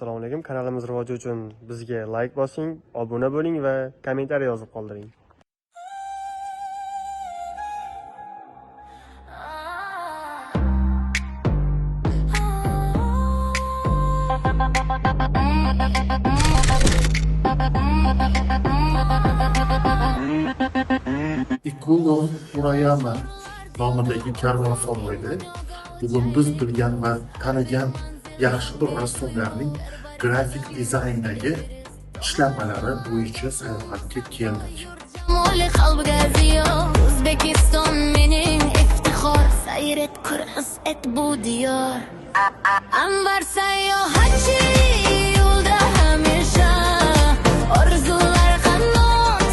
Assalomu alaykum. Kanalimiz rivoji uchun bizga like bosing, obuna bo'ling va kommentariy yozib qoldiring. Ikugo Hirayama nomidagi karvonsaroyda bugun biz bilgan va tanigan yaxshi bir rassomlarning grafik dizayndagi ishlanmalari bo'yicha sayohatga keldik. O'zbekiston mening iftixor, sayr et, his et bu diyor. Anvar sayohatchi yo'lda hamisha, orzular qanot,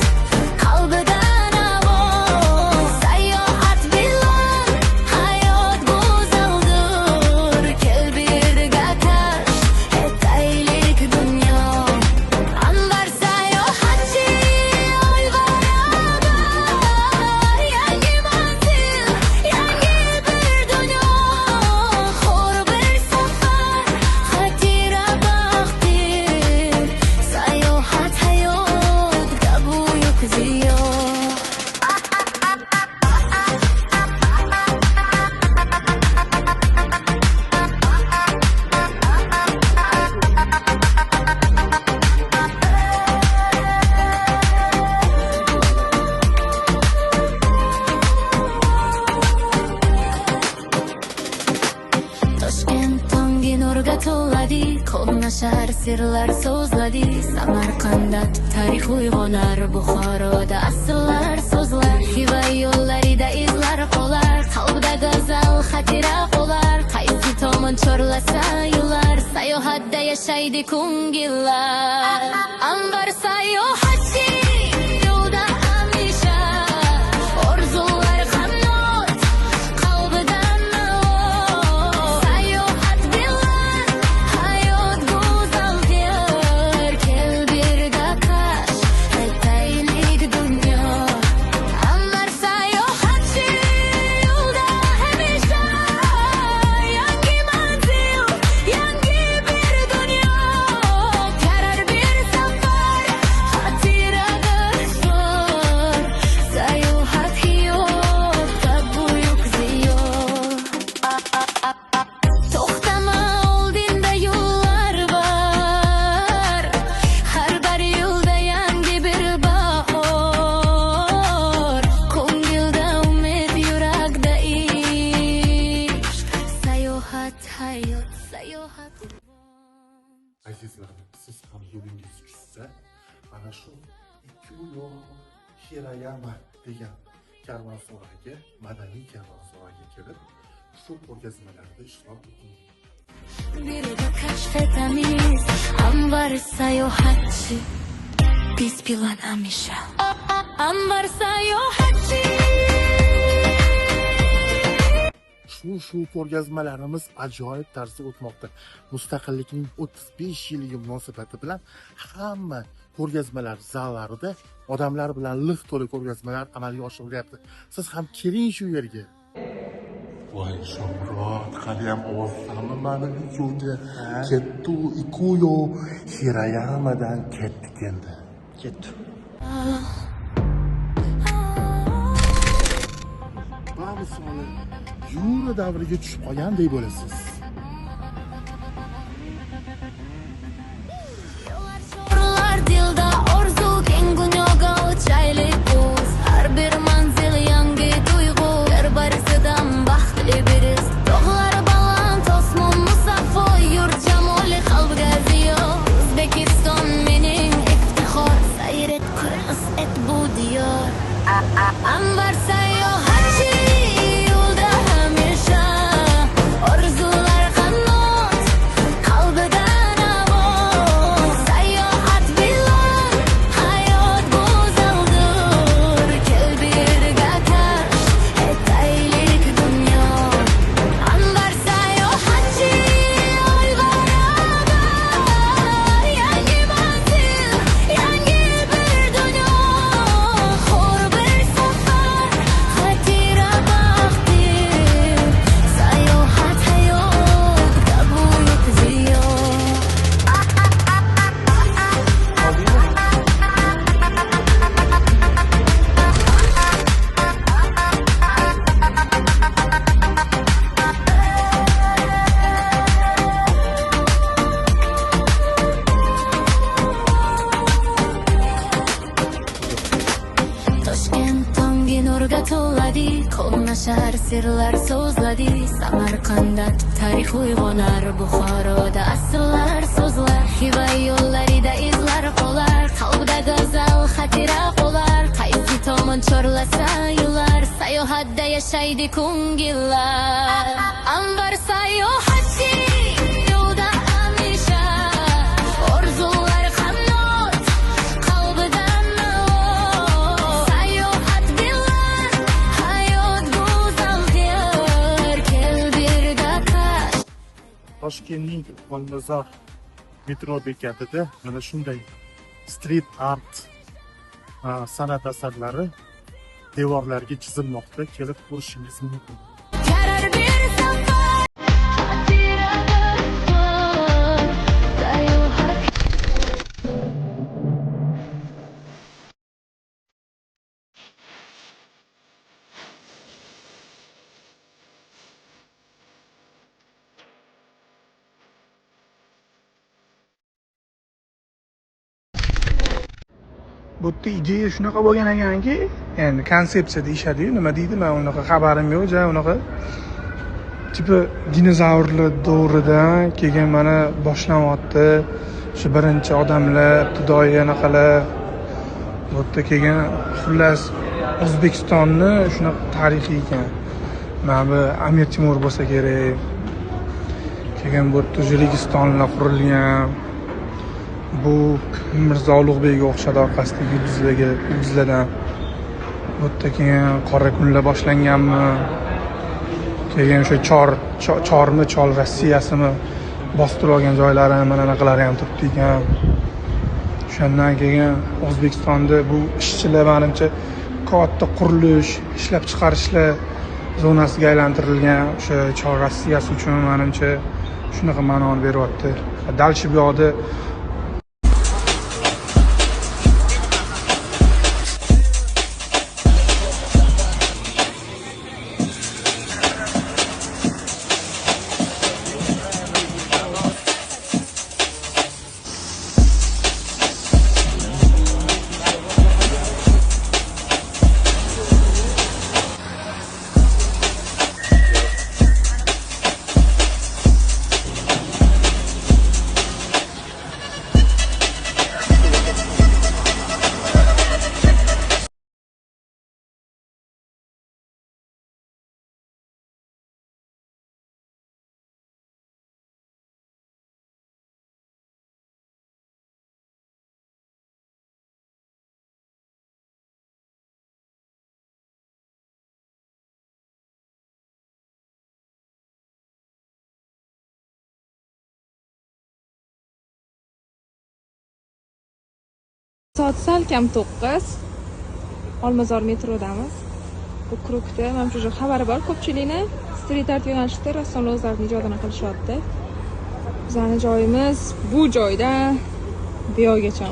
qalbidan ovoz. Sayohat bilan hayot go'zaldir, kel birga kashf etaylik dunyo. Anvar sayohatchi yo'l barabar, yangi manzil, yangi bir dunyo. Xor bir safar, xatira baxtir, sayohat hayotda buyuk ziyo. Toshkent tongi nurga to'ladi, Ko'hna shahar sirlar so'zladi. Samarqandda tarix uyg'onar, Buxoroda asrlar so'zlar. Xiva yo'llarida izlar qolar, qalbda go'zal xatira qolar. Qaysi tomon chorlasa yo'llar, sayohatda yashaydi ko'ngillar. Anvar sayohatchi yo'lda hamisha, orzular qanot, qalbidan ovoz. Sayohat bilan hayot go'zaldir, kel birga kashf etaylik dunyo. Anvar sayohatchi yo'lda hamisha, yangi manzil, yangi bir dunyo. Karar bir safar, xatiradir zo'r, sayohat hayotda buyuk ziyo. To'xtama, oldinda yo'llar bor, har bir yo'lda yangi bir bahor. Ko'ngilda umid, yurakda ishq, sayohat hayot, sayohat Azizlarim, siz ham yo'lingiz tushsa, mana shu Ikugo Hirayama degan karvonsaroyga, madaniy karvonsaroyga kelib, shu ko'rgazmalarda ishtirok eting. birga kashf etamiz. Anvar sayohatchi, biz bilan hamisha. Anvar sayohatchi. Shu ko'rgazmalarimiz ajoyib tarzda o'tmoqda. Mustaqillikning 35 yiliga munosabati bilan hamma ko'rgazmalar zallarida odamlar bilan liq to'la ko'rgazmalar amalga oshirilyapti. Siz ham keling shu yerga. Voy Shomrod, qariyam ovozlarni mani videoga ketdi. Ikugo Hirayamadan ketdik endi. Ketdi. Bamisoli yura davriga tushib qolgandek bo'lasiz. Urlar dilda orzu, keng dunyoga uchaylik biz. Har bir manzil yangi tuyg'u, bir-birisidan baxtli biriz. Tog'lar baland, osmon musaffo, yurt jamoli qalbga ziyo. O'zbekiston mening iftixor, sayr et, his et bu diyor. Anvar sayohatchi yo'lda hamisha, orzular qanot, qalbidan ovoz. Sayohat bilan to'ladi, ko'nashar sirlar so'zladi. Samarqandda tarix uyg'onar, Buxoroda asrlar so'zlar. Xiva yo'llarida izlar qolar, qalbda go'zal xotira qolar. Qaysi tomon chorlasa yo'lar, sayohatda yashaydi ko'ngillar. Anvar sayohatchi yo'lda hamisha, orzular qanot qalbidan sayohat bilan hayot go'zaldir. Kel birga qash. Toshkentning Olmazor metro bekatida mana shunday street art san'at asarlari devorlarga chizilmoqda. Kelib ko'rishingiz mumkin. Karar bir safar sayohat. Bu yerda ideya shunaqa bo'lgan ekanki, endi konsepsiya deyishadi-yu, nima deydi, men unaqa xabarim yo'q, unaqa tipi dinozavrlar davridan keyin mana boshlanyapti. Shu birinchi odamlar, ibtidoiy anaqalar. Bu yerda keyin xullas O'zbekistonni shunaqa tarixiy ekan. Mana bu Amir Temur bo'lsa kerak. Keyin bu yerda O'zbekistonlar qurilgan. Bu Mirzo Ulug'bekga o'xshadi orqasidagi yulduzlardan. Bu yerda keyin qora kunlar boshlanganmi? Keyin o'sha chol Rossiyasini bostirib olgan joylari mana anaqalari ham turibdi ekan. O'shandan keyin O'zbekistonda bu ishchilar menimcha katta qurilish, ishlab chiqarishlar zonasiga aylantirilgan. O'sha chol Rossiyasi uchun menimcha shunaqa ma'noni beryapti. Dalshi bu yoqda Soat salkam 9. Olmazor metrodamiz. Bu krukda menimcha o'sha xabari bor ko'pchilikni. Street art yo'nalishida rassomlar o'zlarining ijodini qilishyapti. Bizning joyimiz bu joyda bu yoqgacha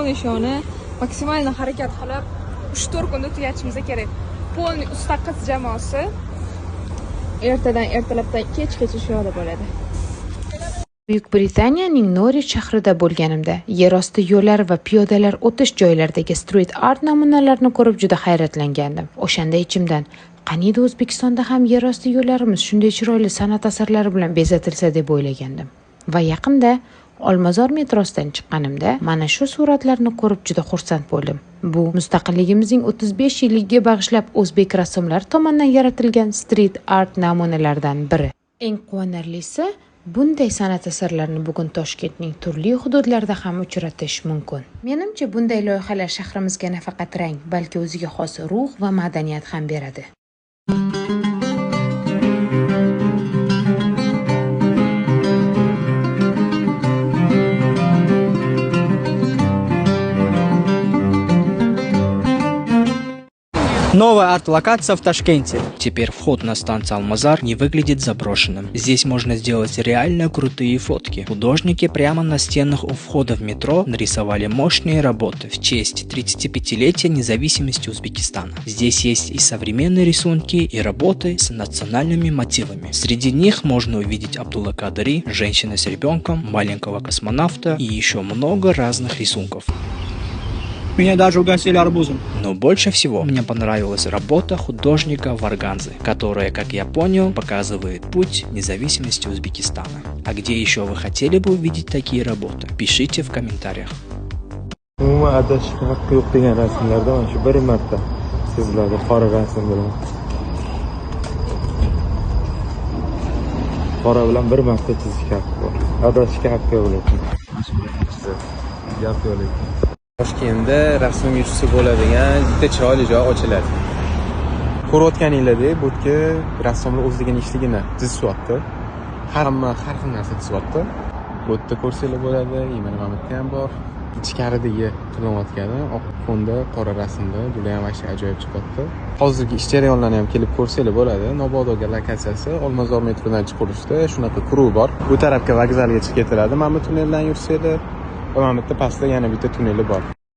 nishoni maksimal harakat qilib 3-4 kunda tugatishimiz kerak. Polni usta qiz jamoasi ertadan ertalabdan kechgacha shu yerda bo'ladi. Buyuk Britaniyaning Norwich shahrida bo'lganimda yerosti yo'llari va piyodalar o'tish joylaridagi street art namunalarini ko'rib juda hayratlangandim. O'shanda ichimdan, qaniydi O'zbekistonda ham yerosti yo'llarimiz shunday chiroyli san'at asarlari bilan bezatilsa deb o'ylagandim. Va yaqinda Olmazor metrosidan chiqqanimda mana shu suratlarni ko'rib juda xursand bo'ldim. Bu mustaqilligimizning 35 yilligiga bag'ishlab o'zbek rassomlar tomonidan yaratilgan street art namunalaridan biri. Eng quvonarlisi, bunday san'at asarlarini bugun Toshkentning turli hududlarida ham uchratish mumkin. Menimcha bunday loyihalar shahrimizga nafaqat rang, balki o'ziga xos ruh va madaniyat ham beradi. Новая арт-локация в Ташкенте. Теперь вход на станцию Алмазар не выглядит заброшенным. Здесь можно сделать реально крутые фотки. Художники прямо на стенах у входа в метро нарисовали мощные работы в честь 35-летия независимости Узбекистана. Здесь есть и современные рисунки, и работы с национальными мотивами. Среди них можно увидеть Абдулла Кадыри, женщина с ребенком, маленького космонавта и еще много разных рисунков. Меня даже угостили арбузом. Но больше всего мне понравилась работа художника Варганзы, которая, как я понял, показывает путь независимости Узбекистана. А где еще вы хотели бы увидеть такие работы? Пишите в комментариях. Umuman adashishga haqqi yo'q degan rasmlarda mana shu bir marta chiziladi qora rasm bilan. Qora bilan bir marta chizishga haqqi bor. Adashishga haqqi yo'q lekin. Gap yo'q lekin. Toshkentda rasm yurtisi bo'ladigan bitta chiroyli joy ochiladi. Ko'rayotganinglardek bu yerga rassomlar o'zligini ishligini chizyapti. Hamma har xil narsa chizyapti. Bu yerda ko'rsanglar bo'ladi, mana bu yerda ham bor. Ichkaridagi qilinayotgani oq fonda, qora rasmda juda ham ajoyib chiqyapti. Hozirgi ish jarayonlarini ham kelib ko'rsanglar bo'ladi. Nobodoga lokatsiyasi Olmazor metrodan chiqarishda shunaqa kuruv bor. Bu tarafga vokzalgacha ketiladi. Mana bu tunneldan yursanglar, va mana bu yerda pastda yana bitta tunneli bor.